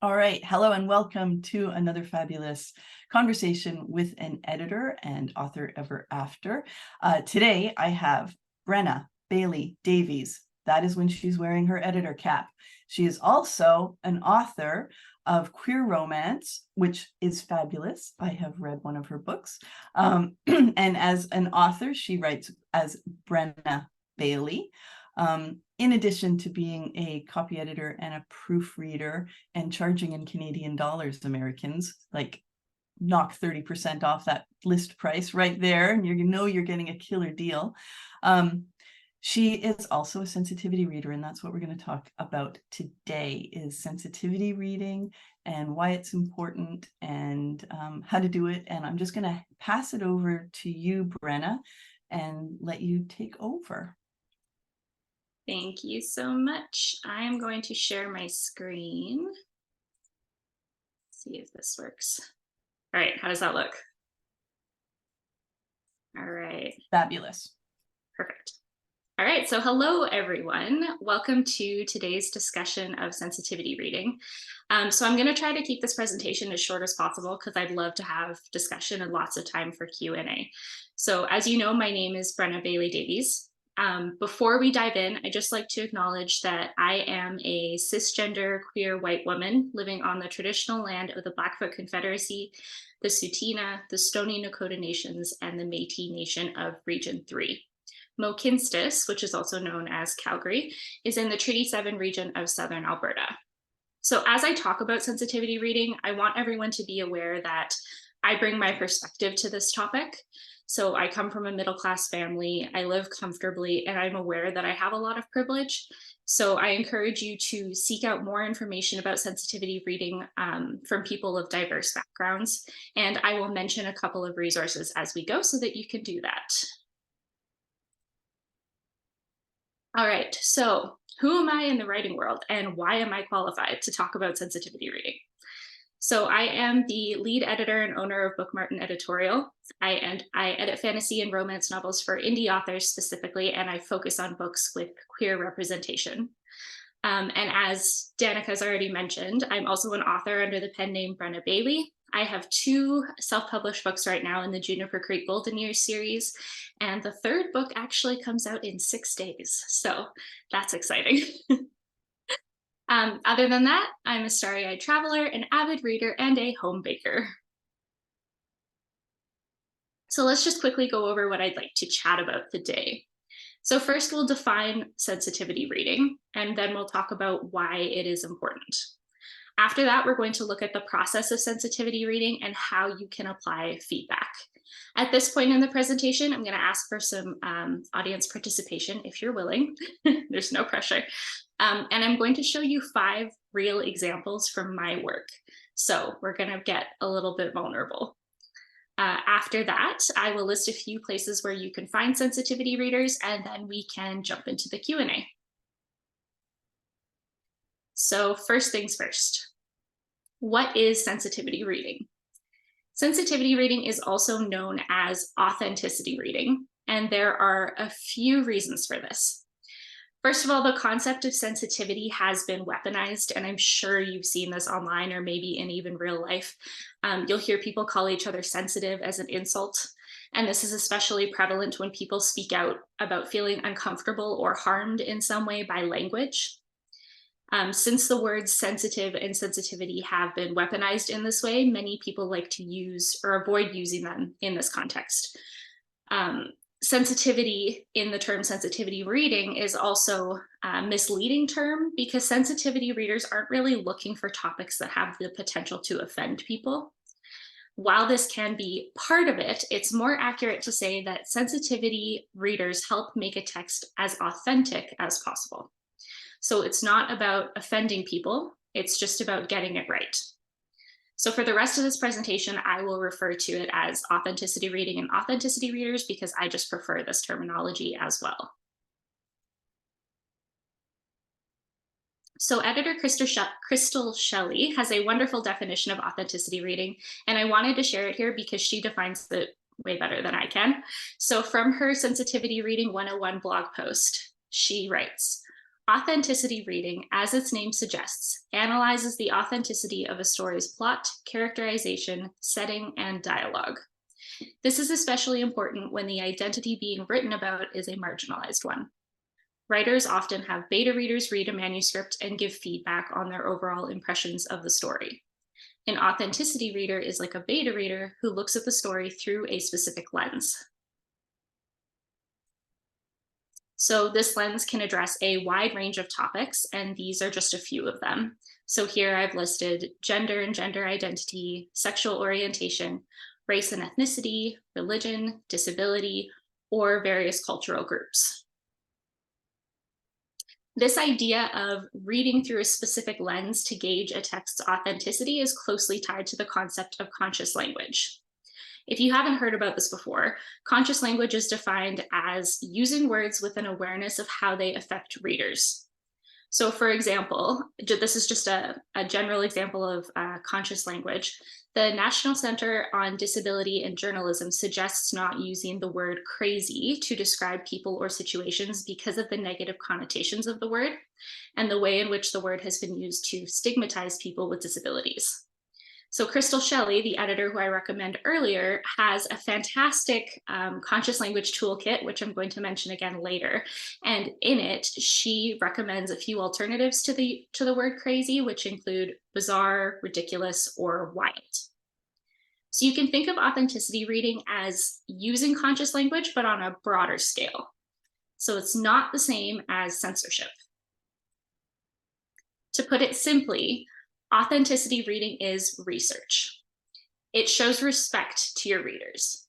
All right. Hello and welcome to another fabulous conversation with an editor and author ever after. Today I have Brenna Bailey Davies. That is when she's wearing her editor cap. She is also an author of queer romance, which is fabulous. I have read one of her books. And as an author, she writes as Brenna Bailey. In addition to being a copy editor and a proofreader and charging in Canadian dollars, Americans, like knock 30% off that list price right there, and you know you're getting a killer deal. She is also a sensitivity reader, and that's what we're going to talk about today is sensitivity reading and why it's important and how to do it. And I'm just going to pass it over to you, Brenna, and let you take over. Thank you so much. I am going to share my screen. See if this works. All right, how does that look? All right. Fabulous. Perfect. All right, so hello everyone. Welcome to today's discussion of sensitivity reading. So I'm going to try to keep this presentation as short as possible because I'd love to have discussion and lots of time for Q&A. So as you know, my name is Brenna Bailey Davies. Before we dive in, I'd just like to acknowledge that I am a cisgender queer white woman living on the traditional land of the Blackfoot Confederacy, the Tsuut'ina, the Stoney Nakoda Nations, and the Métis Nation of Region 3. Mohkinstsis, which is also known as Calgary, is in the Treaty 7 region of Southern Alberta. So as I talk about sensitivity reading, I want everyone to be aware that I bring my perspective to this topic. So I come from a middle-class family, I live comfortably, and I'm aware that I have a lot of privilege. So I encourage you to seek out more information about sensitivity reading from people of diverse backgrounds. And I will mention a couple of resources as we go so that you can do that. All right, so who am I in the writing world and why am I qualified to talk about sensitivity reading? So I am the lead editor and owner of Book Martin Editorial. I edit fantasy and romance novels for indie authors specifically, and I focus on books with queer representation. And as Danica has already mentioned, I'm also an author under the pen name Brenna Bailey. I have 2 self-published books right now in the Juniper Creek Golden Years series, and the 3rd book actually comes out in 6 days, so that's exciting. Other than that, I'm a starry-eyed traveler, an avid reader, and a home baker. So let's just quickly go over what I'd like to chat about today. So first we'll define sensitivity reading, and then we'll talk about why it is important. After that, we're going to look at the process of sensitivity reading and how you can apply feedback. At this point in the presentation, I'm going to ask for some audience participation if you're willing. There's no pressure. And I'm going to show you 5 real examples from my work. So we're going to get a little bit vulnerable. After that, I will list a few places where you can find sensitivity readers, and then we can jump into the Q&A. So first things first, what is sensitivity reading? Sensitivity reading is also known as authenticity reading, and there are a few reasons for this. First of all, the concept of sensitivity has been weaponized, and I'm sure you've seen this online or maybe in even real life. You'll hear people call each other sensitive as an insult, and this is especially prevalent when people speak out about feeling uncomfortable or harmed in some way by language. Since the words sensitive and sensitivity have been weaponized in this way, many people like to use or avoid using them in this context. Sensitivity in the term sensitivity reading is also a misleading term because sensitivity readers aren't really looking for topics that have the potential to offend people. While this can be part of it, it's more accurate to say that sensitivity readers help make a text as authentic as possible. So it's not about offending people, it's just about getting it right. So for the rest of this presentation, I will refer to it as authenticity reading and authenticity readers because I just prefer this terminology as well. So editor Crystal Shelley has a wonderful definition of authenticity reading, and I wanted to share it here because she defines it way better than I can. So from her Sensitivity Reading 101 blog post, she writes, Authenticity reading, as its name suggests, analyzes the authenticity of a story's plot, characterization, setting, and dialogue. This is especially important when the identity being written about is a marginalized one. Writers often have beta readers read a manuscript and give feedback on their overall impressions of the story. An authenticity reader is like a beta reader who looks at the story through a specific lens. So this lens can address a wide range of topics, and these are just a few of them. So here I've listed gender and gender identity, sexual orientation, race and ethnicity, religion, disability, or various cultural groups. This idea of reading through a specific lens to gauge a text's authenticity is closely tied to the concept of conscious language. If you haven't heard about this before, conscious language is defined as using words with an awareness of how they affect readers. So for example, this is just a general example of conscious language. The National Center on Disability and Journalism suggests not using the word crazy to describe people or situations because of the negative connotations of the word and the way in which the word has been used to stigmatize people with disabilities. So Crystal Shelley, the editor who I recommended earlier, has a fantastic conscious language toolkit, which I'm going to mention again later. And in it, she recommends a few alternatives to the word crazy, which include bizarre, ridiculous, or wild. So you can think of authenticity reading as using conscious language, but on a broader scale. So it's not the same as censorship. To put it simply, authenticity reading is research. It shows respect to your readers.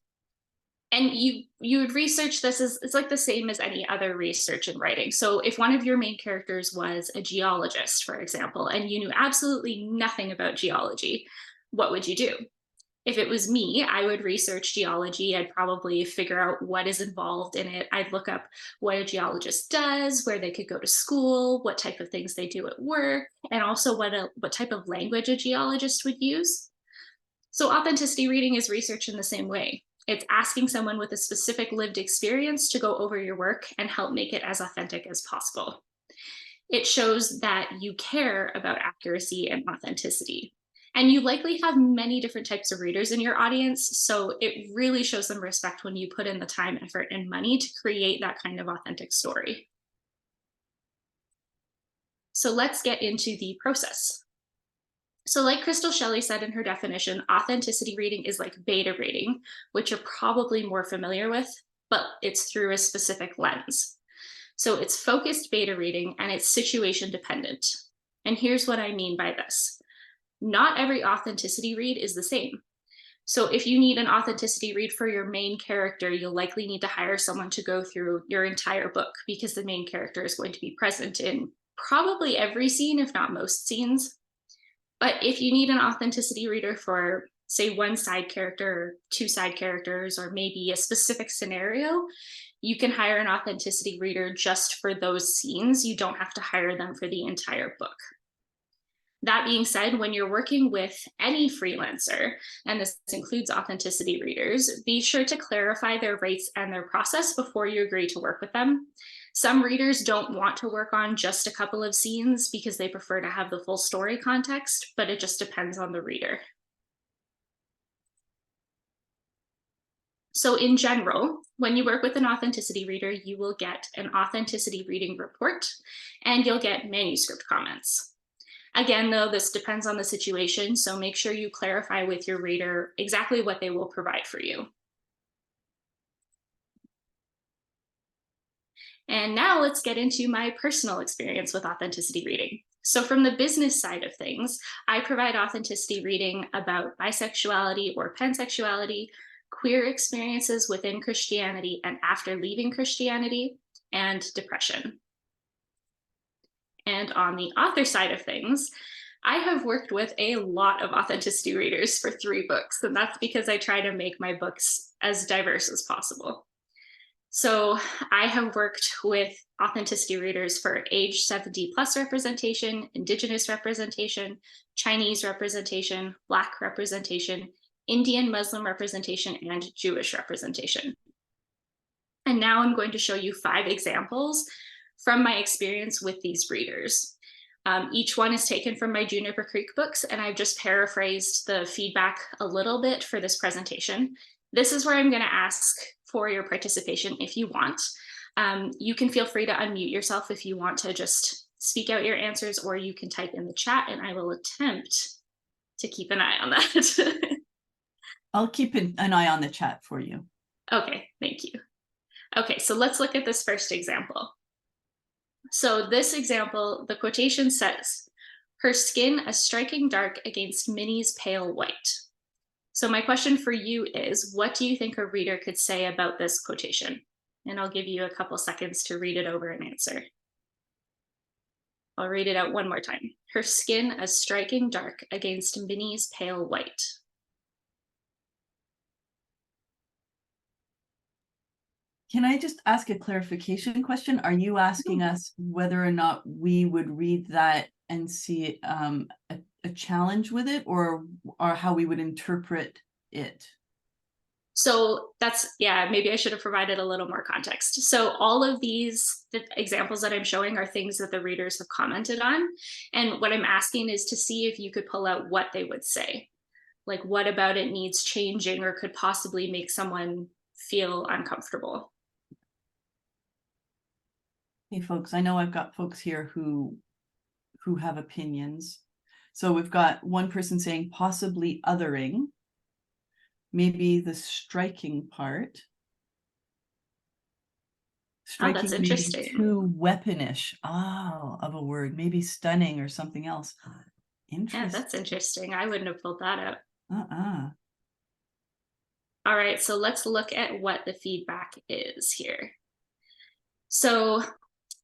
And you would research this as it's like the same as any other research in writing. So if one of your main characters was a geologist, for example, and you knew absolutely nothing about geology, what would you do? If it was me, I would research geology. I'd probably figure out what is involved in it. I'd look up what a geologist does, where they could go to school, what type of things they do at work, and also what type of language a geologist would use. So authenticity reading is research in the same way. It's asking someone with a specific lived experience to go over your work and help make it as authentic as possible. It shows that you care about accuracy and authenticity. And you likely have many different types of readers in your audience, so it really shows them respect when you put in the time, effort, and money to create that kind of authentic story. So let's get into the process. So like Crystal Shelley said in her definition, authenticity reading is like beta reading, which you're probably more familiar with, but it's through a specific lens. So it's focused beta reading and it's situation dependent. And here's what I mean by this. Not every authenticity read is the same. So if you need an authenticity read for your main character, you'll likely need to hire someone to go through your entire book because the main character is going to be present in probably every scene, if not most scenes. But if you need an authenticity reader for, say, one side character or two side characters, or maybe a specific scenario, you can hire an authenticity reader just for those scenes. You don't have to hire them for the entire book. That being said, when you're working with any freelancer, and this includes authenticity readers, be sure to clarify their rates and their process before you agree to work with them. Some readers don't want to work on just a couple of scenes because they prefer to have the full story context, but it just depends on the reader. So in general, when you work with an authenticity reader, you will get an authenticity reading report and you'll get manuscript comments. Again, though, this depends on the situation, so make sure you clarify with your reader exactly what they will provide for you. And now let's get into my personal experience with authenticity reading. So from the business side of things, I provide authenticity reading about bisexuality or pansexuality, queer experiences within Christianity and after leaving Christianity, and depression. And on the author side of things, I have worked with a lot of authenticity readers for 3 books, and that's because I try to make my books as diverse as possible. So I have worked with authenticity readers for age 70 plus representation, Indigenous representation, Chinese representation, Black representation, Indian Muslim representation, and Jewish representation. And now I'm going to show you 5 examples from my experience with these readers. Each one is taken from my Juniper Creek books, and I've just paraphrased the feedback a little bit for this presentation. This is where I'm going to ask for your participation if you want. You can feel free to unmute yourself if you want to just speak out your answers, or you can type in the chat and I will attempt to keep an eye on that. I'll keep an eye on the chat for you. Okay, thank you. Okay, so let's look at this first example. So this example, the quotation says, "Her skin a striking dark against Minnie's pale white." So my question for you is, what do you think a reader could say about this quotation? And I'll give you a couple seconds to read it over and answer. I'll read it out one more time. "Her skin a striking dark against Minnie's pale white." Can I just ask a clarification question? Are you asking us whether or not we would read that and see a challenge with it, or how we would interpret it? So that's, yeah, maybe I should have provided a little more context. So all of these examples that I'm showing are things that the readers have commented on. And what I'm asking is to see if you could pull out what they would say. Like, what about it needs changing or could possibly make someone feel uncomfortable? Hey, folks, I know I've got folks here who have opinions. So we've got one person saying possibly othering, maybe the striking part. Oh, that's Striking maybe interesting. too weaponish of a word, maybe stunning or something else. Yeah, Interesting. that's interesting. I wouldn't have pulled that out. Uh-uh. All right, so let's look at what the feedback is here. So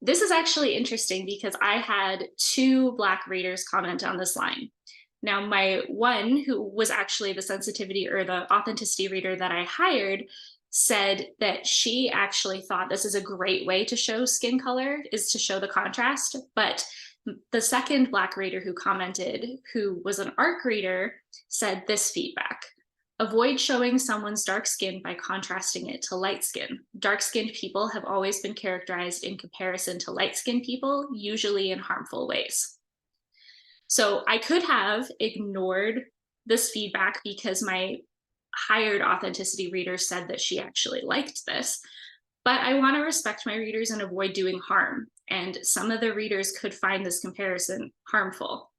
this is actually interesting because I had 2 Black readers comment on this line. Now, my one, who was actually the sensitivity or the authenticity reader that I hired, said that she actually thought this is a great way to show skin color, is to show the contrast. But the second Black reader who commented, who was an ARC reader, said this feedback: "Avoid showing someone's dark skin by contrasting it to light skin. Dark-skinned people have always been characterized in comparison to light-skinned people, usually in harmful ways." So I could have ignored this feedback because my hired authenticity reader said that she actually liked this, but I want to respect my readers and avoid doing harm. And some of the readers could find this comparison harmful,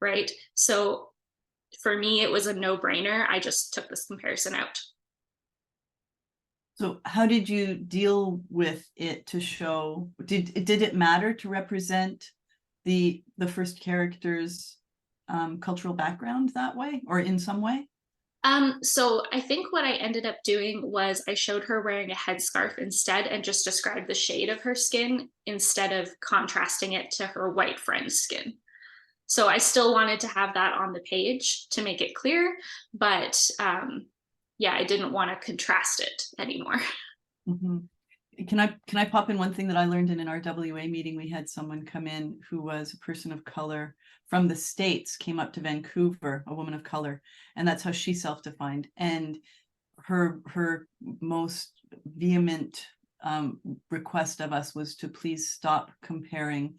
right? So for me, it was a no-brainer. I just took this comparison out. So how did you deal with it to show, did it matter to represent the first character's cultural background that way, or in some way? So I think what I ended up doing was I showed her wearing a headscarf instead and just described the shade of her skin instead of contrasting it to her white friend's skin. So I still wanted to have that on the page to make it clear, but yeah, I didn't want to contrast it anymore. Mm-hmm. Can I pop in one thing that I learned in an RWA meeting? We had someone come in who was a person of color from the States, came up to Vancouver, a woman of color, and that's how she self-defined. And her most vehement request of us was to please stop comparing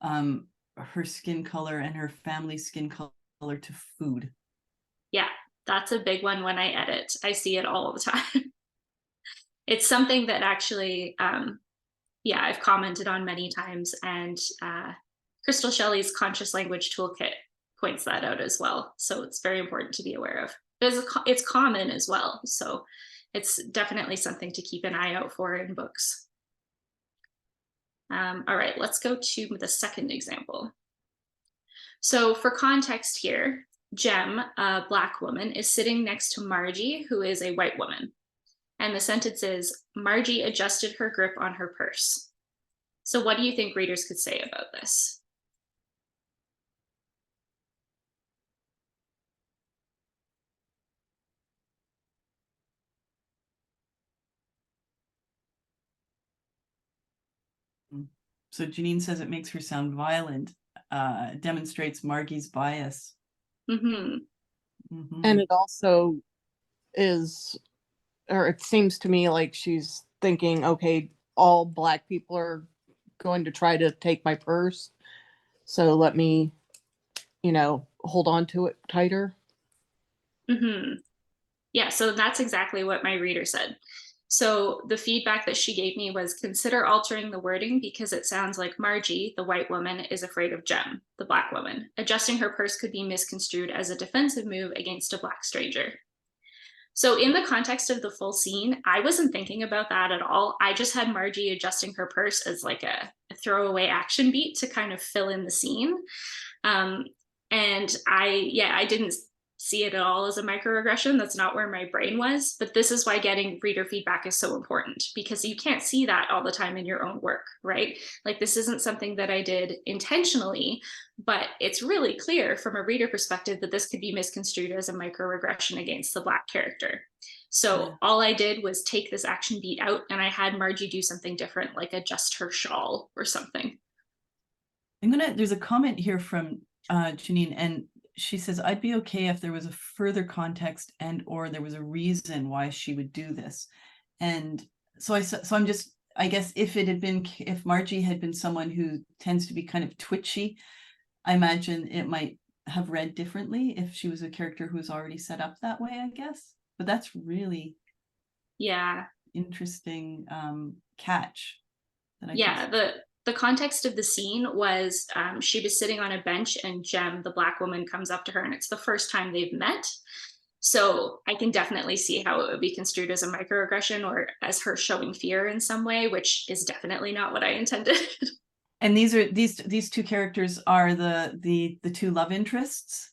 her skin color and her family's skin color to food. Yeah, that's a big one when I edit. I see it all the time. It's something that actually, yeah, I've commented on many times, and Crystal Shelley's Conscious Language Toolkit points that out as well. So it's very important to be aware of. It's common as well, so it's definitely something to keep an eye out for in books. All right, let's go to the second example. So for context here, Jem, a Black woman, is sitting next to Margie, who is a white woman. And the sentence is, "Margie adjusted her grip on her purse." So what do you think readers could say about this? So Janine says it makes her sound violent, demonstrates Margie's bias. Mm-hmm. Mm-hmm. And it also is, or it seems to me like she's thinking, okay, all Black people are going to try to take my purse. So let me, hold on to it tighter. Yeah, so that's exactly what my reader said. So the feedback that she gave me was consider altering the wording because it sounds like Margie, the white woman, is afraid of Jem, the black woman. Adjusting her purse could be misconstrued as a defensive move against a black stranger. So in the context of the full scene, I wasn't thinking about that at all. I just had Margie adjusting her purse as like a throwaway action beat to kind of fill in the scene. And I didn't see it at all as a microaggression. That's not where my brain was. But this is why getting reader feedback is so important, because you can't see that all the time in your own work, right? Like, this isn't something that I did intentionally, but it's really clear from a reader perspective that this could be misconstrued as a microaggression against the black character. So all I did was take this action beat out, and I had Margie do something different, like adjust her shawl or something. There's a comment here from Janine, and she says, I'd be okay if there was a further context and or there was a reason why she would do this. And so I'm just, I guess if Margie had been someone who tends to be kind of twitchy, I imagine it might have read differently if she was a character who was already set up that way, I guess. But that's really interesting catch. The context of the scene was she was sitting on a bench and Jem, the black woman, comes up to her, and it's the first time they've met. So I can definitely see how it would be construed as a microaggression or as her showing fear in some way, which is definitely not what I intended. And these two characters are the two love interests?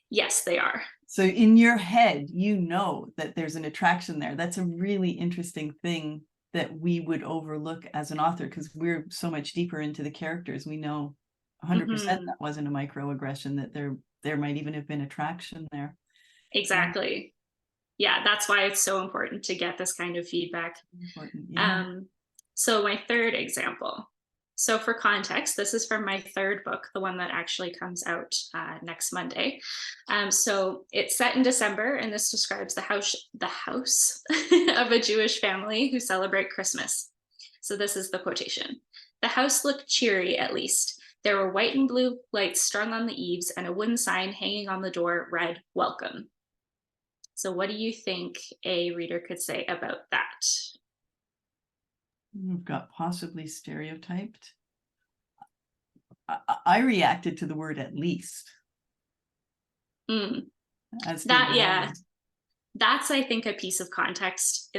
Yes, they are. So in your head, you know that there's an attraction there. That's a really interesting thing that we would overlook as an author, because we're so much deeper into the characters. We know 100% that wasn't a microaggression, that there might even have been attraction there. Exactly. Yeah, that's why it's so important to get this kind of feedback. So my third example. So for context, this is from my third book, the one that actually comes out next Monday. So it's set in December, and this describes the house of a Jewish family who celebrate Christmas. So this is the quotation. The house looked cheery, at least. There were white and blue lights strung on the eaves, and a wooden sign hanging on the door read, "Welcome." So what do you think a reader could say about that? We've got possibly stereotyped. I reacted to the word "at least." That's I think a piece of context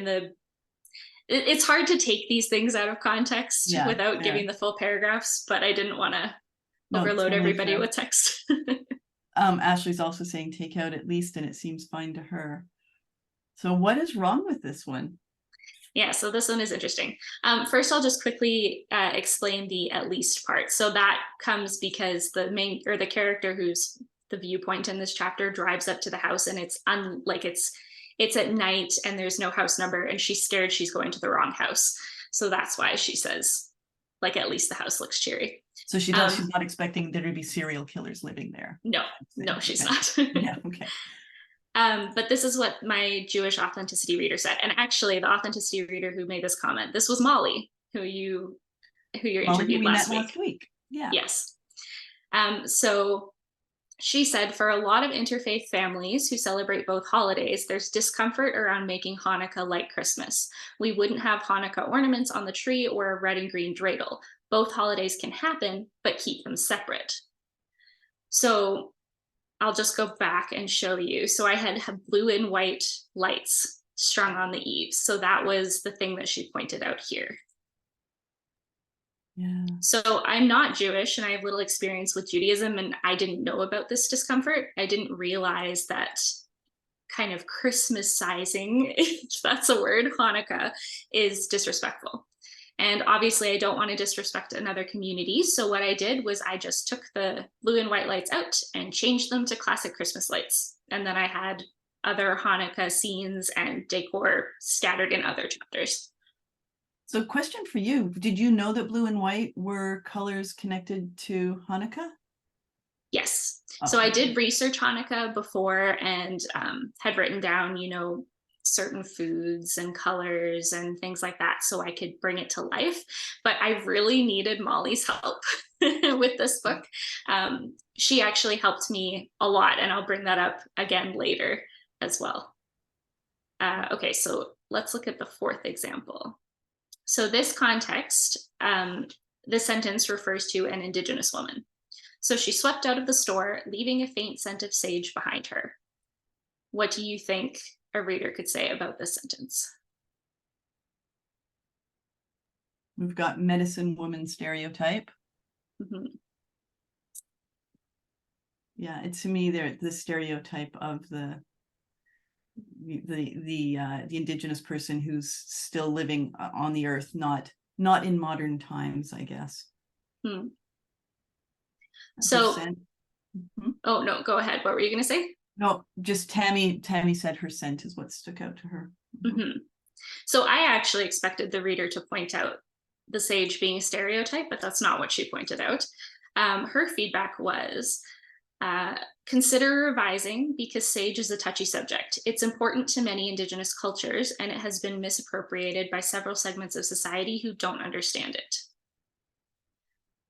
it's hard to take these things out of context without giving the full paragraphs, but I didn't want to overload everybody with text. Ashley's also saying take out "at least," and it seems fine to her. So what is wrong with this one? Yeah, so this one is interesting. First, I'll just quickly explain the "at least" part. So that comes because the character who's the viewpoint in this chapter drives up to the house, and it's at night and there's no house number, and she's scared she's going to the wrong house. So that's why she says, like, at least the house looks cheery. So she's not expecting there to be serial killers living there. No, she's not. Yeah, okay. But this is what my Jewish authenticity reader said. And actually, the authenticity reader who made this comment, this was Molly, who you interviewed last week. Yeah. Yes. So she said, for a lot of interfaith families who celebrate both holidays, there's discomfort around making Hanukkah like Christmas. We wouldn't have Hanukkah ornaments on the tree or a red and green dreidel. Both holidays can happen, but keep them separate. So I'll just go back and show you. So I had blue and white lights strung on the eaves. So that was the thing that she pointed out here. Yeah. So I'm not Jewish and I have little experience with Judaism, and I didn't know about this discomfort. I didn't realize that kind of Christmas sizing, if that's a word, Hanukkah, is disrespectful. And obviously I don't want to disrespect another community. So what I did was I just took the blue and white lights out and changed them to classic Christmas lights. And then I had other Hanukkah scenes and decor scattered in other chapters. So question for you, did you know that blue and white were colors connected to Hanukkah? Yes. So I did research Hanukkah before and had written down, certain foods and colors and things like that so I could bring it to life. But I really needed Molly's help with this book. She actually helped me a lot, and I'll bring that up again later as well. Okay, so let's look at the fourth example. So this context, this sentence refers to an Indigenous woman. So she swept out of the store, leaving a faint scent of sage behind her. What do you think a reader could say about this sentence? We've got medicine woman stereotype. Mhm. Yeah, it's to me the stereotype of the Indigenous person who's still living on the earth, not in modern times, I guess. Hmm. Her So, scent. Mhm. oh no, go ahead. What were you going to say? No, just Tammy said her scent is what stuck out to her. Mhm. So I actually expected the reader to point out the sage being a stereotype, but that's not what she pointed out. Her feedback was, consider revising because sage is a touchy subject. It's important to many Indigenous cultures, and it has been misappropriated by several segments of society who don't understand it.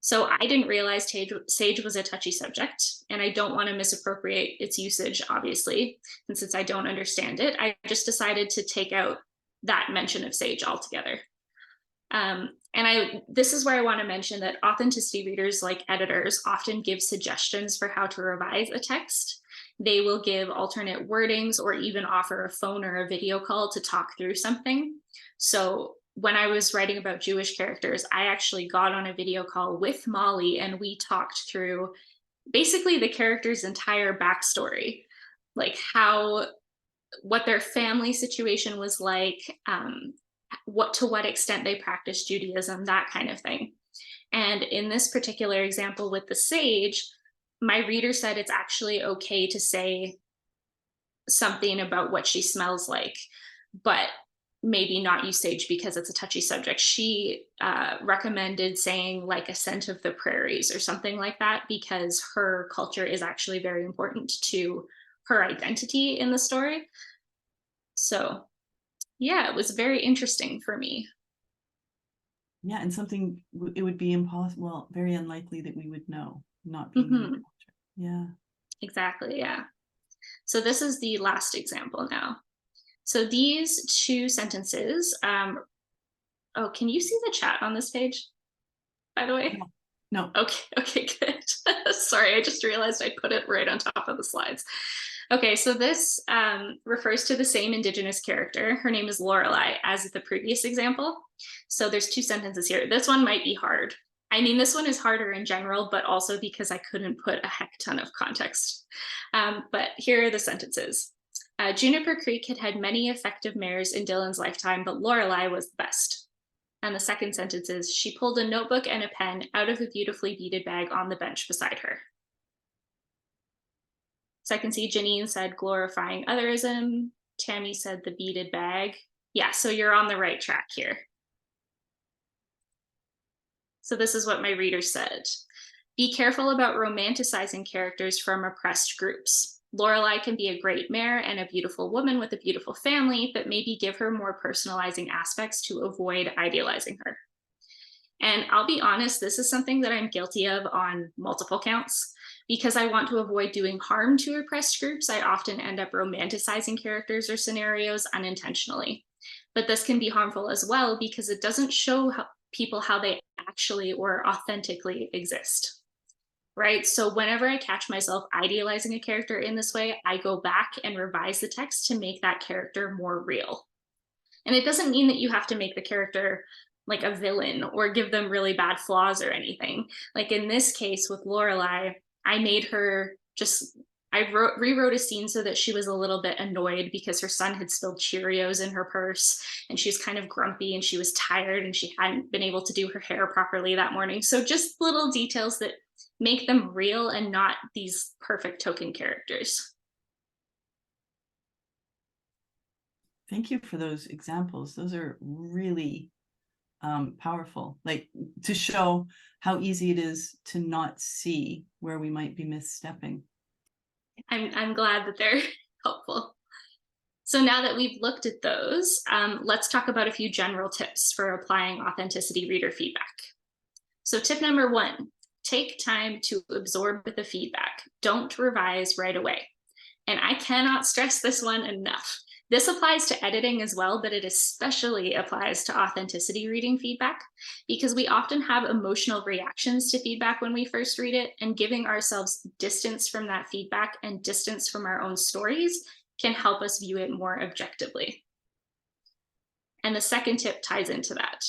So I didn't realize sage was a touchy subject, and I don't want to misappropriate its usage, obviously. And since I don't understand it, I just decided to take out that mention of sage altogether. This is where I want to mention that authenticity readers, like editors, often give suggestions for how to revise a text. They will give alternate wordings or even offer a phone or a video call to talk through something. So when I was writing about Jewish characters, I actually got on a video call with Molly and we talked through basically the character's entire backstory, like what their family situation was like, to what extent they practiced Judaism, that kind of thing. And in this particular example with the sage, my reader said it's actually okay to say something about what she smells like, but maybe not use sage because it's a touchy subject. She recommended saying like a scent of the prairies or something like that because her culture is actually very important to her identity in the story. So yeah, it was very interesting for me. Yeah, and something it would be impossible, well, very unlikely that we would know, not being in the Mhm. culture. Yeah. Exactly, yeah. So this is the last example now. So these two sentences, oh, can you see the chat on this page, by the way? No. Okay, okay, good. Sorry, I just realized I put it right on top of the slides. Okay, so this refers to the same Indigenous character. Her name is Lorelai, as the previous example. So there's two sentences here. This one might be hard. I mean, this one is harder in general, but also because I couldn't put a heck ton of context. But here are the sentences. Juniper Creek had had many effective mayors in Dylan's lifetime, but Lorelai was the best. And the second sentence is, she pulled a notebook and a pen out of a beautifully beaded bag on the bench beside her. So I can see Janine said glorifying otherism. Tammy said the beaded bag. Yeah, so you're on the right track here. So this is what my reader said. Be careful about romanticizing characters from oppressed groups. Lorelai can be a great mare and a beautiful woman with a beautiful family, but maybe give her more personalizing aspects to avoid idealizing her. And I'll be honest, this is something that I'm guilty of on multiple counts. Because I want to avoid doing harm to oppressed groups, I often end up romanticizing characters or scenarios unintentionally. But this can be harmful as well because it doesn't show people how they actually or authentically exist. Right? So whenever I catch myself idealizing a character in this way, I go back and revise the text to make that character more real. And it doesn't mean that you have to make the character like a villain or give them really bad flaws or anything. Like in this case with Lorelai, I made her rewrote a scene so that she was a little bit annoyed because her son had spilled Cheerios in her purse and she was kind of grumpy and she was tired and she hadn't been able to do her hair properly that morning. So just little details that make them real and not these perfect token characters. Thank you for those examples. Those are really powerful, like to show how easy it is to not see where we might be misstepping. I'm glad that they're helpful. So now that we've looked at those, let's talk about a few general tips for applying authenticity reader feedback. So tip number 1, take time to absorb the feedback. Don't revise right away. And I cannot stress this one enough. This applies to editing as well, but it especially applies to authenticity reading feedback because we often have emotional reactions to feedback when we first read it, and giving ourselves distance from that feedback and distance from our own stories can help us view it more objectively. And the second tip ties into that.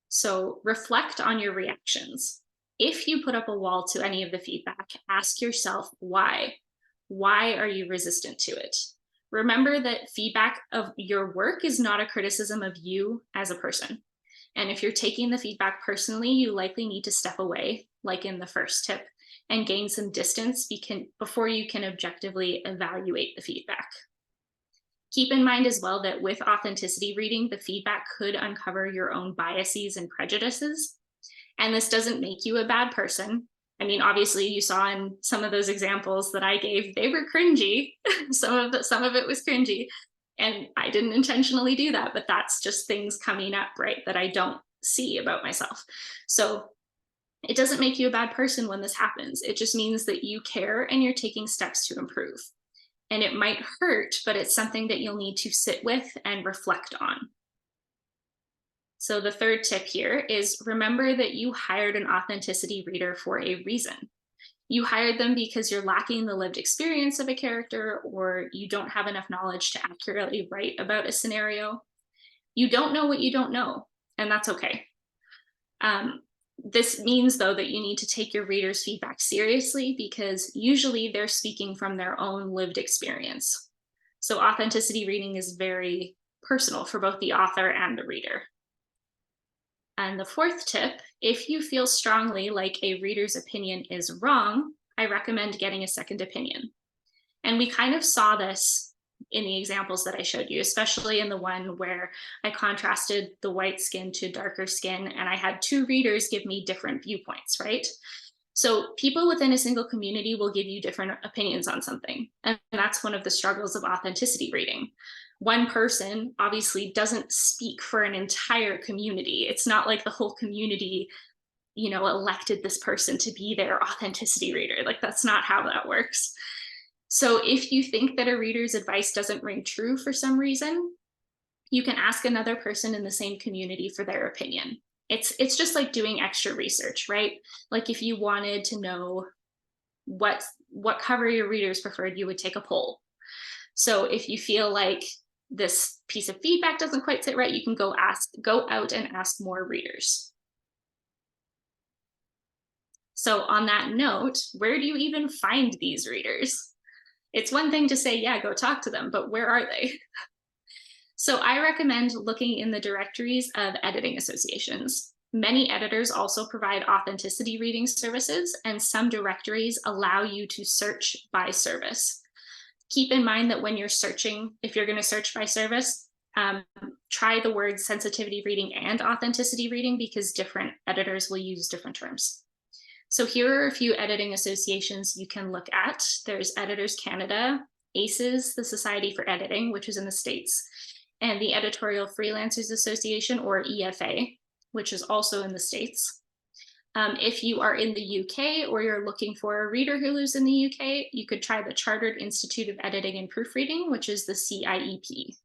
So reflect on your reactions. If you put up a wall to any of the feedback, ask yourself why. Why are you resistant to it? Remember that feedback of your work is not a criticism of you as a person. And if you're taking the feedback personally, you likely need to step away, like in the first tip, and gain some distance before you can objectively evaluate the feedback. Keep in mind as well that with authenticity reading, the feedback could uncover your own biases and prejudices. And this doesn't make you a bad person. I mean, obviously, you saw in some of those examples that I gave, they were cringy. Some of it was cringy. And I didn't intentionally do that, but that's just things coming up, right, that I don't see about myself. So it doesn't make you a bad person when this happens. It just means that you care and you're taking steps to improve. And it might hurt, but it's something that you'll need to sit with and reflect on. So the third tip here is remember that you hired an authenticity reader for a reason. You hired them because you're lacking the lived experience of a character, or you don't have enough knowledge to accurately write about a scenario. You don't know what you don't know, and that's okay. This means, though, that you need to take your readers' feedback seriously because usually they're speaking from their own lived experience. So authenticity reading is very personal for both the author and the reader. And the fourth tip, if you feel strongly like a reader's opinion is wrong, I recommend getting a second opinion. And we kind of saw this in the examples that I showed you, especially in the one where I contrasted the white skin to darker skin, and I had 2 readers give me different viewpoints, right? So people within a single community will give you different opinions on something. And that's one of the struggles of authenticity reading. One person obviously doesn't speak for an entire community. It's not like the whole community, elected this person to be their authenticity reader. Like, that's not how that works. So if you think that a reader's advice doesn't ring true for some reason, you can ask another person in the same community for their opinion. It's just like doing extra research, right? Like if you wanted to know what cover your readers preferred, you would take a poll. So if you feel like this piece of feedback doesn't quite sit right, you can go out and ask more readers. So on that note, where do you even find these readers? It's one thing to say, yeah, go talk to them, but where are they? So I recommend looking in the directories of editing associations. Many editors also provide authenticity reading services, and some directories allow you to search by service. Keep in mind that when you're searching, if you're going to search by service, try the words sensitivity reading and authenticity reading because different editors will use different terms. So here are a few editing associations you can look at. There's Editors Canada, ACES, the Society for Editing, which is in the States, and the Editorial Freelancers Association, or EFA, which is also in the States. If you are in the UK or you're looking for a reader who lives in the UK, you could try the Chartered Institute of Editing and Proofreading, which is the CIEP.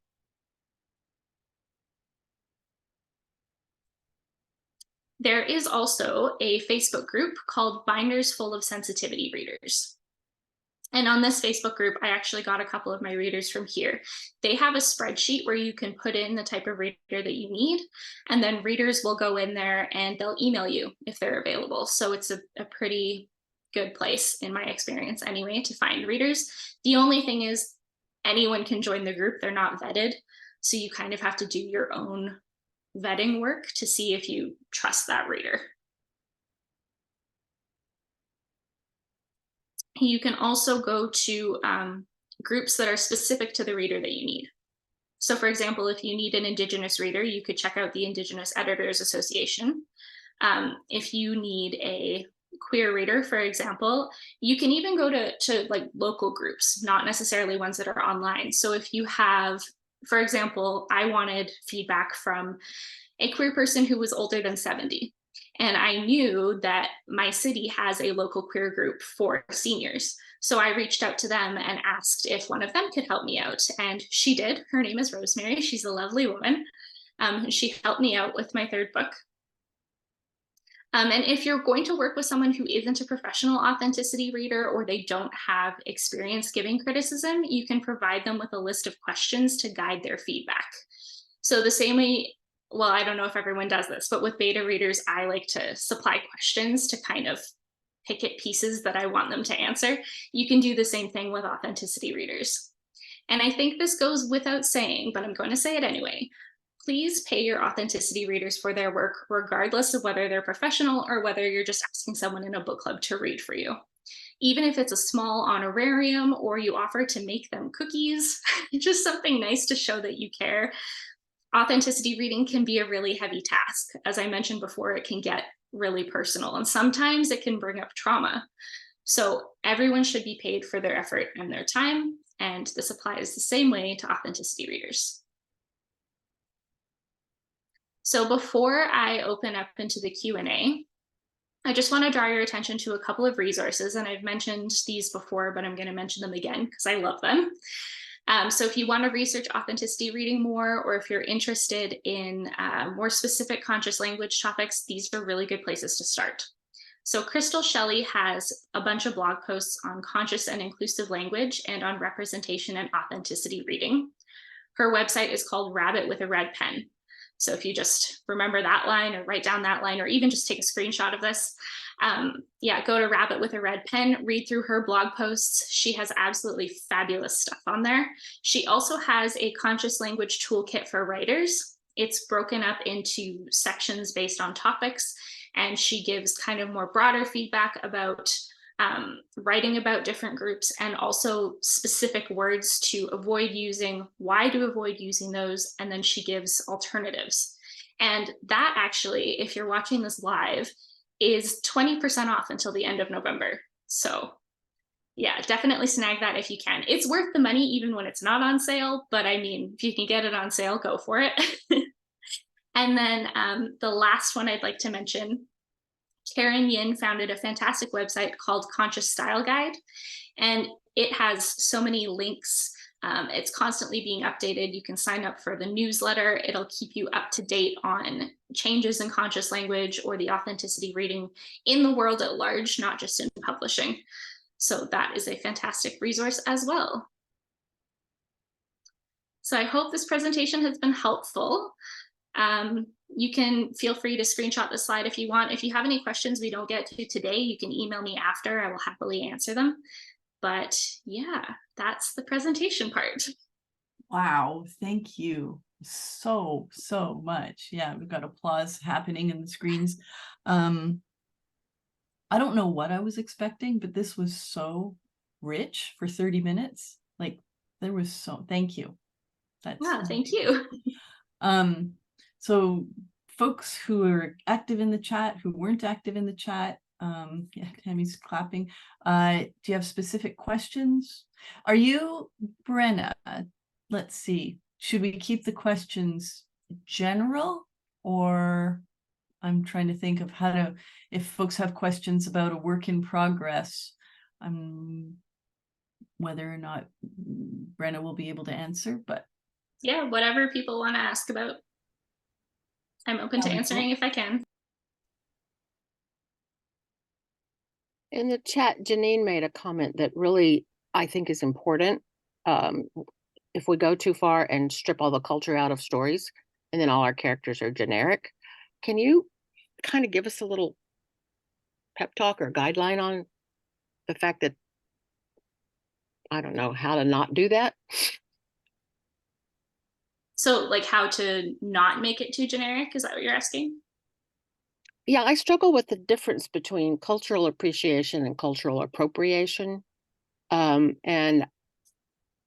There is also a Facebook group called Binders Full of Sensitivity Readers. And on this Facebook group, I actually got a couple of my readers from here. They have a spreadsheet where you can put in the type of reader that you need, and then readers will go in there and they'll email you if they're available. So it's a pretty good place, in my experience anyway, to find readers. The only thing is anyone can join the group. They're not vetted. So you kind of have to do your own vetting work to see if you trust that reader. You can also go to groups that are specific to the reader that you need. So for example, if you need an Indigenous reader, you could check out the Indigenous Editors Association. If you need a queer reader, for example, you can even go to like local groups, not necessarily ones that are online. So if you have, for example, I wanted feedback from a queer person who was older than 70. And I knew that my city has a local queer group for seniors. So I reached out to them and asked if one of them could help me out. And she did. Her name is Rosemary. She's a lovely woman. She helped me out with my third book. And if you're going to work with someone who isn't a professional authenticity reader or they don't have experience giving criticism, you can provide them with a list of questions to guide their feedback. So the same way, well, I don't know if everyone does this, but with beta readers, I like to supply questions to kind of pick at pieces that I want them to answer. You can do the same thing with authenticity readers. And I think this goes without saying, but I'm going to say it anyway. Please pay your authenticity readers for their work, regardless of whether they're professional or whether you're just asking someone in a book club to read for you. Even if it's a small honorarium or you offer to make them cookies, just something nice to show that you care. Authenticity reading can be a really heavy task. As I mentioned before, it can get really personal and sometimes it can bring up trauma. So everyone should be paid for their effort and their time, and this applies the same way to authenticity readers. So before I open up into the Q&A, I just want to draw your attention to a couple of resources, and I've mentioned these before, but I'm going to mention them again because I love them. So if you want to research authenticity reading more, or if you're interested in more specific conscious language topics, these are really good places to start. So Crystal Shelley has a bunch of blog posts on conscious and inclusive language and on representation and authenticity reading. Her website is called Rabbit with a Red Pen. So if you just remember that line or write down that line, or even just take a screenshot of this, go to Rabbit with a Red Pen, read through her blog posts. She has absolutely fabulous stuff on there. She also has a conscious language toolkit for writers. It's broken up into sections based on topics, and she gives kind of more broader feedback about writing about different groups and also specific words to avoid using, why to avoid using those, and then she gives alternatives. And that actually, if you're watching this live, is 20% off until the end of November. So yeah, definitely snag that if you can. It's worth the money even when it's not on sale, but I mean, if you can get it on sale, go for it. And then the last one I'd like to mention, Karen Yin founded a fantastic website called Conscious Style Guide, and it has so many links. It's constantly being updated. You can sign up for the newsletter. It'll keep you up to date on changes in conscious language or the authenticity reading in the world at large, not just in publishing. So that is a fantastic resource as well. So I hope this presentation has been helpful. You can feel free to screenshot the slide if you want. If you have any questions we don't get to today, you can email me after. I will happily answer them. But yeah, that's the presentation part. Wow, thank you so much. Yeah, we've got applause happening in the screens. I don't know what I was expecting, but this was so rich for 30 minutes. Like, there was so, thank you. Wow, thank you. So folks who are active in the chat, who weren't active in the chat, yeah, Tammy's clapping. Do you have specific questions? Are you, Brenna? Let's see. Should we keep the questions general, or I'm trying to think of how to, if folks have questions about a work in progress, whether or not Brenna will be able to answer, but. Yeah, whatever people want to ask about. I'm open to answering if I can. In the chat, Janine made a comment that really, I think, is important. If we go too far and strip all the culture out of stories, and then all our characters are generic, can you kind of give us a little pep talk or guideline on the fact that, I don't know, how to not do that? So like how to not make it too generic, is that what you're asking? Yeah, I struggle with the difference between cultural appreciation and cultural appropriation. And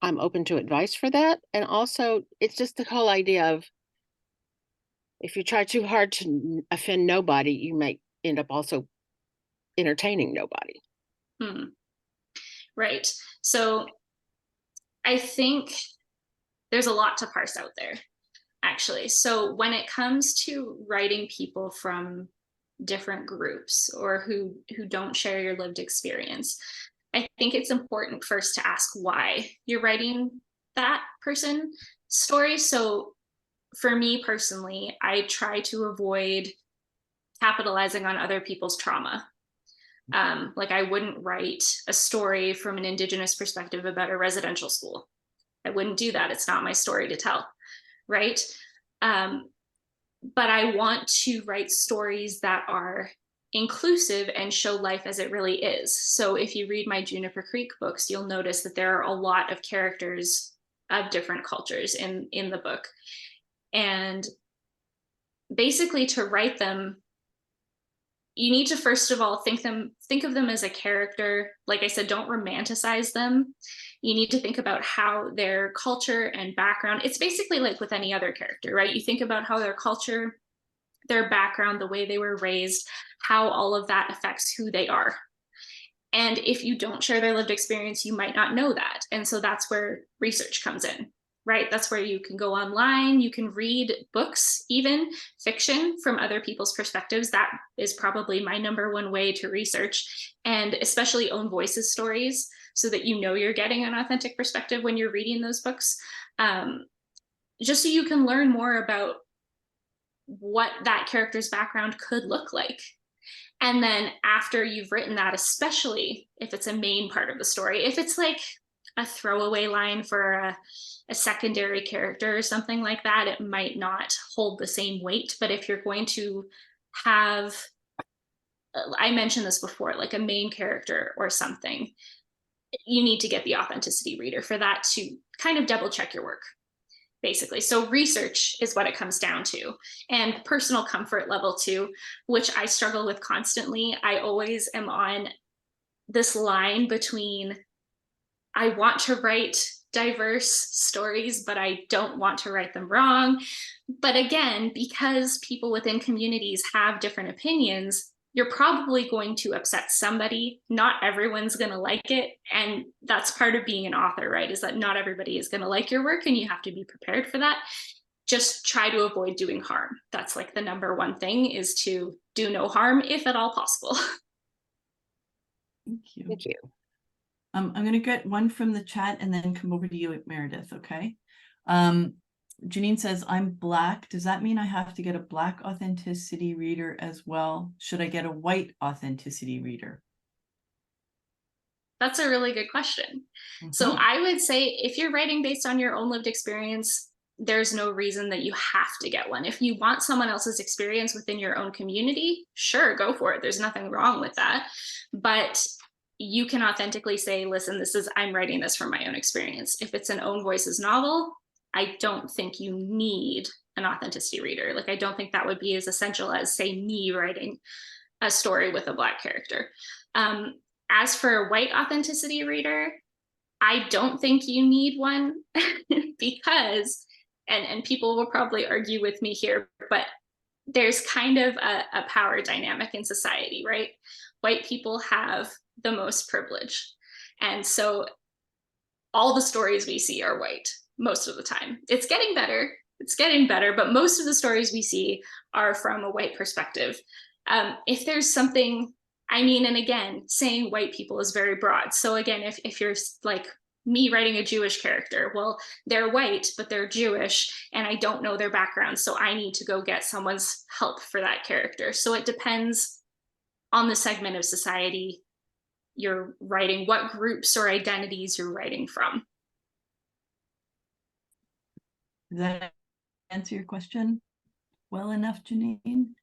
I'm open to advice for that. And also, it's just the whole idea of, if you try too hard to offend nobody, you might end up also entertaining nobody. Hmm. Right. So I think there's a lot to parse out there, actually. So when it comes to writing people from different groups or who don't share your lived experience, I think it's important first to ask why you're writing that person story. So for me personally, I try to avoid capitalizing on other people's trauma. Like I wouldn't write a story from an Indigenous perspective about a residential school. I wouldn't do that. It's not my story to tell, right? Um, but I want to write stories that are inclusive and show life as it really is. So if you read my Juniper Creek books, you'll notice that there are a lot of characters of different cultures in the book. And basically to write them, you need to first of all think of them as a character. Like I said, don't romanticize them. You need to think about how their culture and background, it's basically like with any other character, right? You think about how their culture, their background, the way they were raised, how all of that affects who they are. And if you don't share their lived experience, you might not know that. And so that's where research comes in, right? That's where you can go online, you can read books, even fiction from other people's perspectives. That is probably my number one way to research, and especially own voices stories, so that you know you're getting an authentic perspective when you're reading those books. Just so you can learn more about what that character's background could look like. And then after you've written that, especially if it's a main part of the story, if it's like a throwaway line for a secondary character or something like that, it might not hold the same weight. But if you're going to have, I mentioned this before, like a main character or something, you need to get the authenticity reader for that to kind of double check your work, basically. So research is what it comes down to, and personal comfort level too, which I struggle with constantly. I always am on this line between, I want to write diverse stories, but I don't want to write them wrong. But again, because people within communities have different opinions, you're probably going to upset somebody. Not everyone's going to like it. And that's part of being an author, right? Is that not everybody is going to like your work, and you have to be prepared for that. Just try to avoid doing harm. That's like the number one thing, is to do no harm if at all possible. Thank you. Thank you. I'm going to get one from the chat and then come over to you, Meredith, okay? Janine says, I'm Black. Does that mean I have to get a Black authenticity reader as well? Should I get a white authenticity reader? That's a really good question. So I would say if you're writing based on your own lived experience, there's no reason that you have to get one. If you want someone else's experience within your own community, sure, go for it. There's nothing wrong with that. But you can authentically say, listen, I'm writing this from my own experience. If it's an own voices novel, I don't think you need an authenticity reader. Like, I don't think that would be as essential as, say, me writing a story with a Black character. As for a white authenticity reader, I don't think you need one because, and people will probably argue with me here, but there's kind of a power dynamic in society, right? White people have the most privilege. And so all the stories we see are white most of the time. It's getting better, but most of the stories we see are from a white perspective. If there's something, I mean, and again, saying white people is very broad. So again, if you're like me writing a Jewish character, well, they're white, but they're Jewish, and I don't know their background, so I need to go get someone's help for that character. So it depends on the segment of society you're writing, what groups or identities you're writing from. Does that answer your question well enough, Janine? And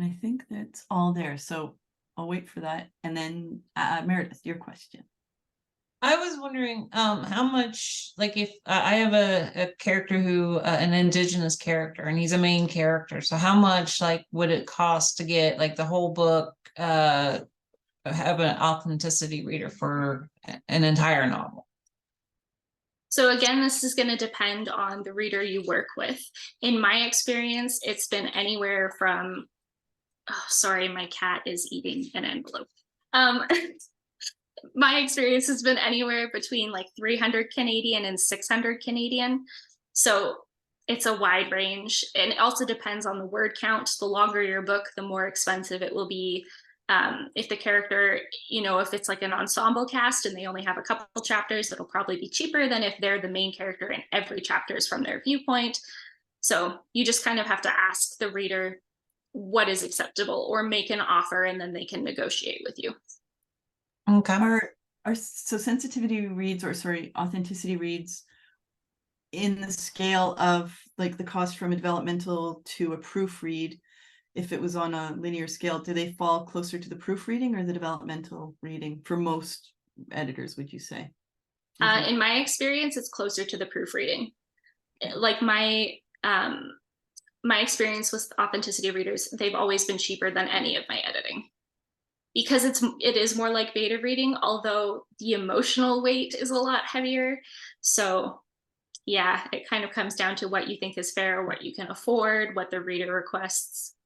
I think that's all there. So I'll wait for that. And then Meredith, your question. I was wondering how much, like, if I have a character who an Indigenous character, and he's a main character, so how much, like, would it cost to get like the whole book, have an authenticity reader for an entire novel? So again, this is going to depend on the reader you work with. In my experience, it's been anywhere from oh, sorry, my cat is eating an envelope. Um, my experience has been anywhere between like 300 Canadian and 600 Canadian. So it's a wide range. And it also depends on the word count. The longer your book, the more expensive it will be. If the character, if it's like an ensemble cast and they only have a couple chapters, it'll probably be cheaper than if they're the main character and every chapter is from their viewpoint. So you just kind of have to ask the reader what is acceptable or make an offer and then they can negotiate with you. Okay. Are so sensitivity reads, or sorry, authenticity reads in the scale of like the cost from a developmental to a proofread? If it was on a linear scale, do they fall closer to the proofreading or the developmental reading for most editors, would you say? In my experience, it's closer to the proofreading. Like my experience with authenticity readers, they've always been cheaper than any of my editing, because it is more like beta reading, although the emotional weight is a lot heavier. So yeah, it kind of comes down to what you think is fair, what you can afford, what the reader requests.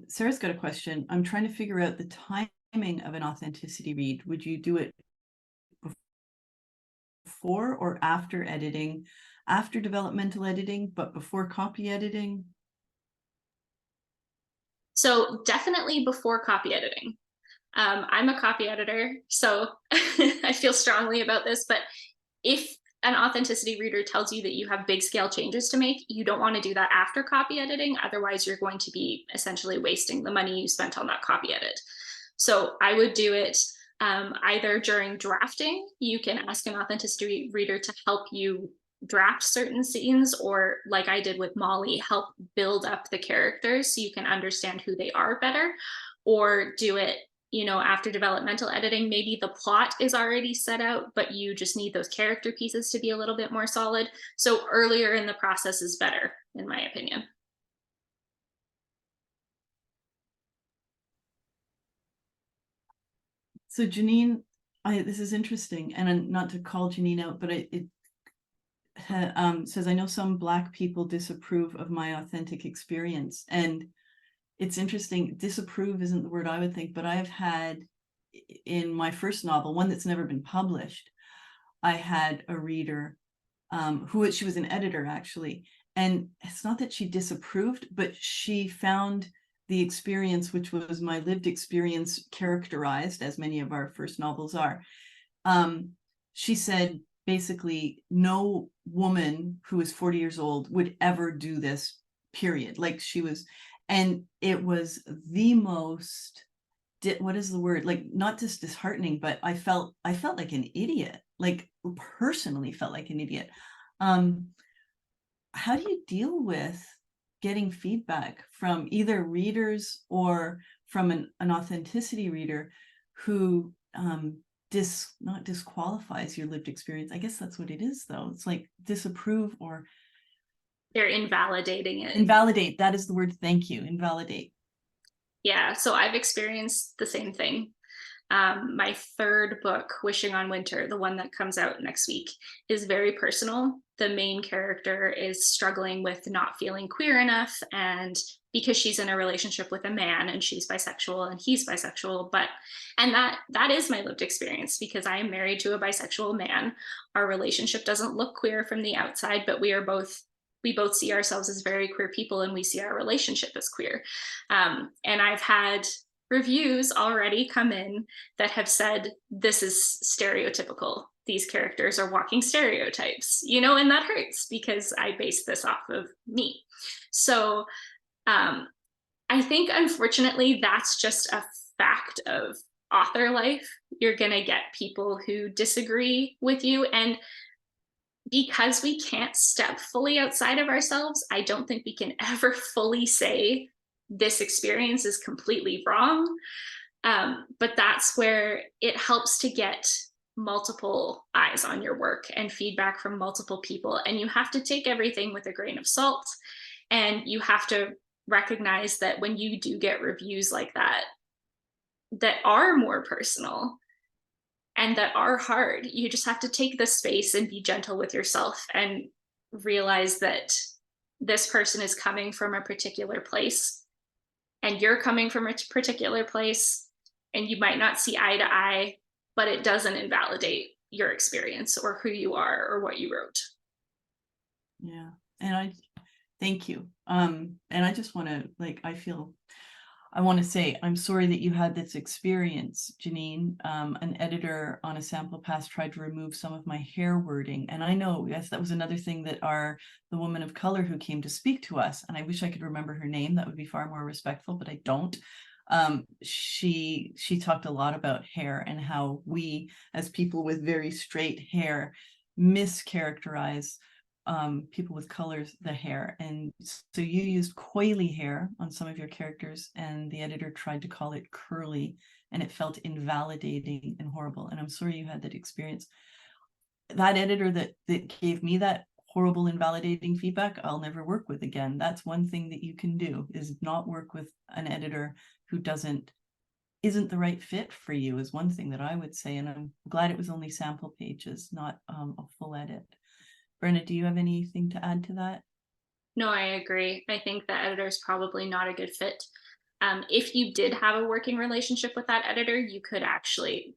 Sarah's got a question. I'm trying to figure out the timing of an authenticity read. Would you do it before or after editing, after developmental editing, but before copy editing? So definitely before copy editing. I'm a copy editor, so I feel strongly about this, but if an authenticity reader tells you that you have big scale changes to make, you don't want to do that after copy editing. Otherwise, you're going to be essentially wasting the money you spent on that copy edit. So I would do it either during drafting. You can ask an authenticity reader to help you draft certain scenes, or like I did with Molly, help build up the characters so you can understand who they are better, or do it after developmental editing. Maybe the plot is already set out, but you just need those character pieces to be a little bit more solid. So earlier in the process is better, in my opinion. So Janine, this is interesting, and not to call Janine out, but it says, I know some Black people disapprove of my authentic experience. And it's interesting, disapprove isn't the word I would think, but I've had in my first novel, one that's never been published, I had a reader she was an editor actually. And it's not that she disapproved, but she found the experience, which was my lived experience, characterized, as many of our first novels are. She said, basically, no woman who is 40 years old would ever do this, period. Like she was, and it was the most, what is the word? Like, not just disheartening, but I felt like an idiot, like personally felt like an idiot. How do you deal with getting feedback from either readers or from an authenticity reader who not disqualifies your lived experience? I guess that's what it is, though. It's like disapprove, or they're invalidating it. Invalidate, that is the word. Thank you. Invalidate. Yeah, so I've experienced the same thing. My third book, Wishing on Winter, the one that comes out next week, is very personal. The main character is struggling with not feeling queer enough, and because she's in a relationship with a man and she's bisexual and he's bisexual, and that is my lived experience, because I am married to a bisexual man. Our relationship doesn't look queer from the outside, but we both see ourselves as very queer people, and we see our relationship as queer. And I've had reviews already come in that have said, this is stereotypical. These characters are walking stereotypes, and that hurts because I base this off of me. So I think, unfortunately, that's just a fact of author life. You're going to get people who disagree with you. And because we can't step fully outside of ourselves, I don't think we can ever fully say this experience is completely wrong. But that's where it helps to get multiple eyes on your work and feedback from multiple people. And you have to take everything with a grain of salt. And you have to recognize that when you do get reviews like that are more personal and that are hard, you just have to take the space and be gentle with yourself and realize that this person is coming from a particular place and you're coming from a particular place, and you might not see eye to eye, but it doesn't invalidate your experience or who you are or what you wrote. Yeah. And I thank you. And I just want to I want to say, I'm sorry that you had this experience, Janine. An editor on a sample pass tried to remove some of my hair wording. And I know, yes, that was another thing that the woman of color who came to speak to us, and I wish I could remember her name, that would be far more respectful, but I don't. She talked a lot about hair and how we, as people with very straight hair, mischaracterize people with colors, the hair. And so you used coily hair on some of your characters, and the editor tried to call it curly, and it felt invalidating and horrible. And I'm sorry you had that experience. That editor that gave me that horrible, invalidating feedback, I'll never work with again. That's one thing that you can do, is not work with an editor who isn't the right fit for you, is one thing that I would say. And I'm glad it was only sample pages, not a full edit. Brenna, do you have anything to add to that? No, I agree. I think the editor is probably not a good fit. If you did have a working relationship with that editor, you could actually,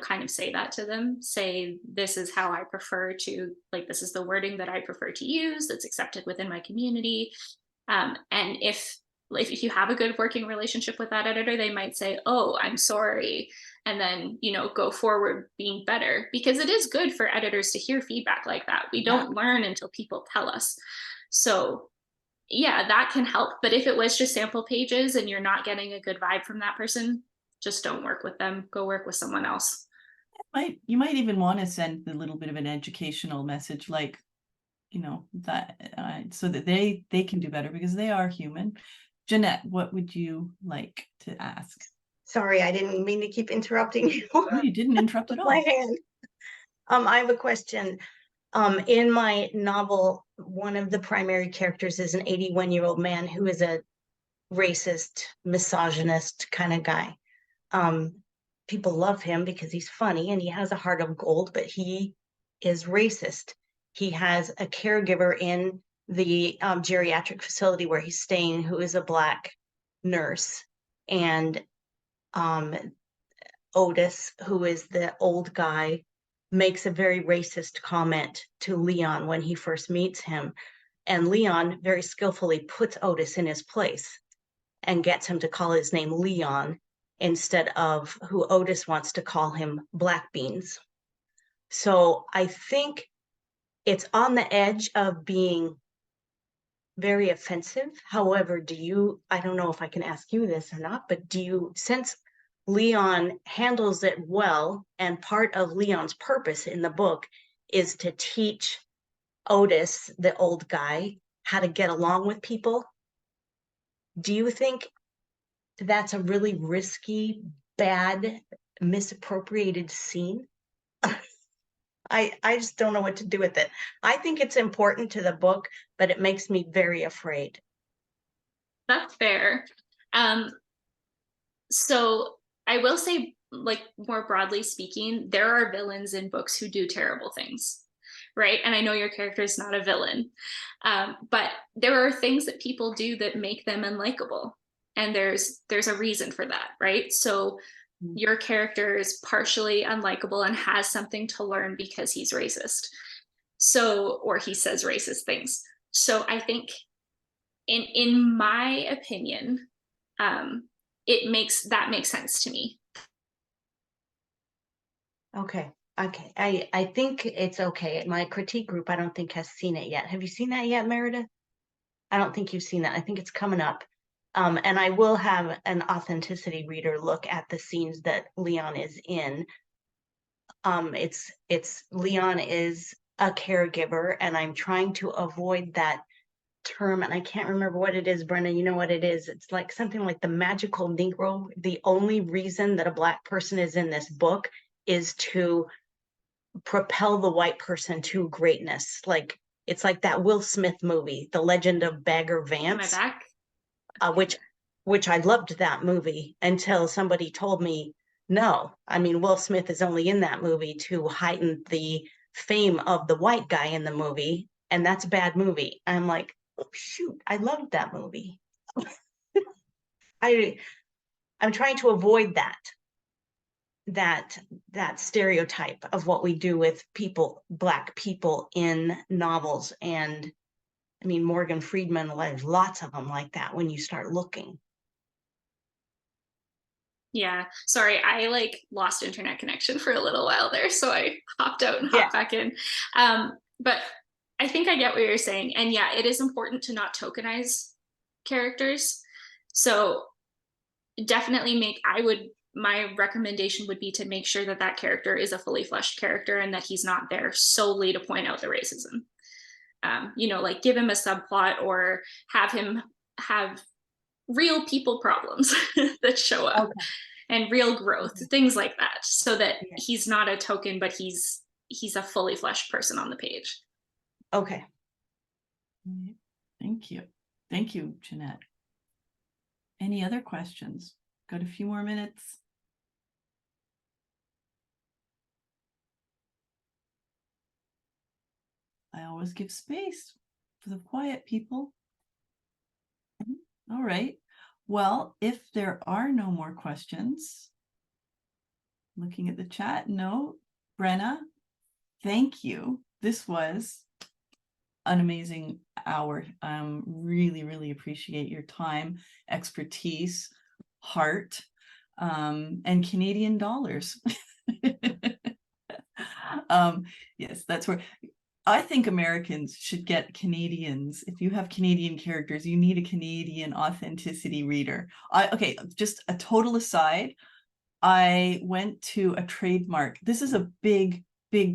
kind of say that to them. Say, this is how I prefer to, this is the wording that I prefer to use that's accepted within my community. And if you have a good working relationship with that editor, they might say, oh, I'm sorry, and then go forward being better, because it is good for editors to hear feedback like that. We don't learn until people tell us. So yeah, that can help. But if it was just sample pages and you're not getting a good vibe from that person, just don't work with them. Go work with someone else. You might even want to send a little bit of an educational message, that so that they can do better, because they are human. Jeanette, what would you like to ask? Sorry, I didn't mean to keep interrupting you. No, you didn't interrupt at all. My hand. I have a question. In my novel, one of the primary characters is an 81-year-old man who is a racist, misogynist kind of guy. People love him because he's funny and he has a heart of gold, but he is racist. He has a caregiver in the geriatric facility where he's staying who is a Black nurse. And Otis, who is the old guy, makes a very racist comment to Leon when he first meets him. And Leon very skillfully puts Otis in his place and gets him to call his name Leon instead of who Otis wants to call him, Black Beans. So I think it's on the edge of being very offensive. However, I don't know if I can ask you this or not, but since Leon handles it well, and part of Leon's purpose in the book is to teach Otis, the old guy, how to get along with people, do you think that's a really risky, bad, misappropriated scene? I just don't know what to do with it. I think it's important to the book, but it makes me very afraid. That's fair. So I will say, more broadly speaking, there are villains in books who do terrible things, right? And I know your character is not a villain, but there are things that people do that make them unlikable, and there's a reason for that, right? So your character is partially unlikable and has something to learn because he's racist, or he says racist things. So I think, in my opinion, it makes sense to me. Okay. I think it's okay. My critique group, I don't think has seen it yet. Have you seen that yet, Meredith? I don't think you've seen that. I think it's coming up. And I will have an authenticity reader look at the scenes that Leon is in. It's Leon is a caregiver, and I'm trying to avoid that term, and I can't remember what it is. Brenna, you know what it is? It's like something like the magical Negro. The only reason that a Black person is in this book is to propel the white person to greatness. It's like that Will Smith movie, The Legend of Bagger Vance. Am I back? Which I loved that movie until somebody told me, no, I mean, Will Smith is only in that movie to heighten the fame of the white guy in the movie, and that's a bad movie. I'm like, oh, shoot, I loved that movie. I'm trying to avoid that stereotype of what we do with people, Black people in novels. And I mean, Morgan Freeman, there's lots of them like that when you start looking. Yeah, sorry, I like lost internet connection for a little while there, so I hopped out and Yeah. hopped back in. But I think I get what you're saying. And yeah, it is important to not tokenize characters. So definitely my recommendation would be to make sure that that character is a fully fleshed character and that he's not there solely to point out the racism. You know, like give him a subplot or have him have real people problems that show up. Okay. And real growth, things like that, so that Yeah. he's not a token, but he's a fully fleshed person on the page. Okay. Thank you. Thank you, Jeanette. Any other questions? Got a few more minutes. I always give space for the quiet people. All right. Well, if there are no more questions, looking at the chat, no. Brenna, thank you. This was an amazing hour. Really, really appreciate your time, expertise, heart, and Canadian dollars. Yes, that's where I think Americans should get Canadians. If you have Canadian characters, you need a Canadian authenticity reader. Okay, just a total aside. I went to a trademark. This is a big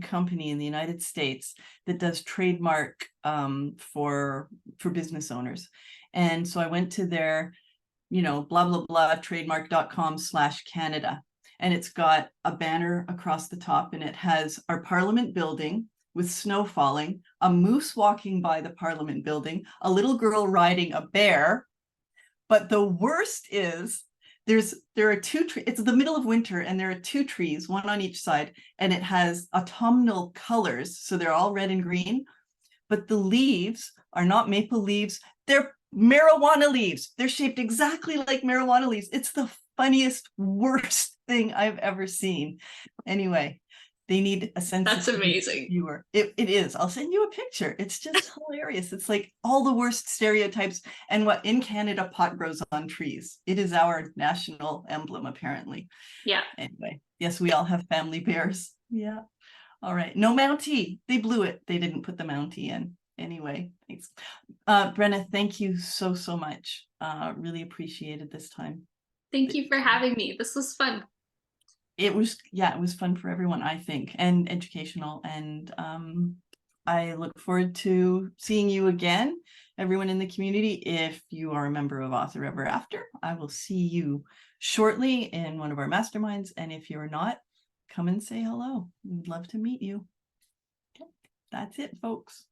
company in the United States that does trademark for business owners. And so I went to their, blah, blah, blah, trademark.com/Canada. And it's got a banner across the top and it has our Parliament building with snow falling, a moose walking by the Parliament building, a little girl riding a bear. But the worst is there are two trees. It's the middle of winter and there are two trees, one on each side, and it has autumnal colors. So they're all red and green, but the leaves are not maple leaves. They're marijuana leaves. They're shaped exactly like marijuana leaves. It's the funniest, worst thing I've ever seen. Anyway, they need a sense. That's amazing. Viewer. It is. I'll send you a picture. It's just hilarious. It's like all the worst stereotypes. And what in Canada, pot grows on trees. It is our national emblem, apparently. Yeah. Anyway, yes, we all have family bears. Yeah. All right. No Mountie. They blew it. They didn't put the Mountie in. Anyway, thanks. Brenna, thank you so much. Really appreciated this time. Thank you for having me. This was fun. It was fun for everyone, I think, and educational. And I look forward to seeing you again, everyone in the community. If you are a member of Author Ever After, I will see you shortly in one of our masterminds. And if you're not, come and say hello. We'd love to meet you. Okay, that's it, folks.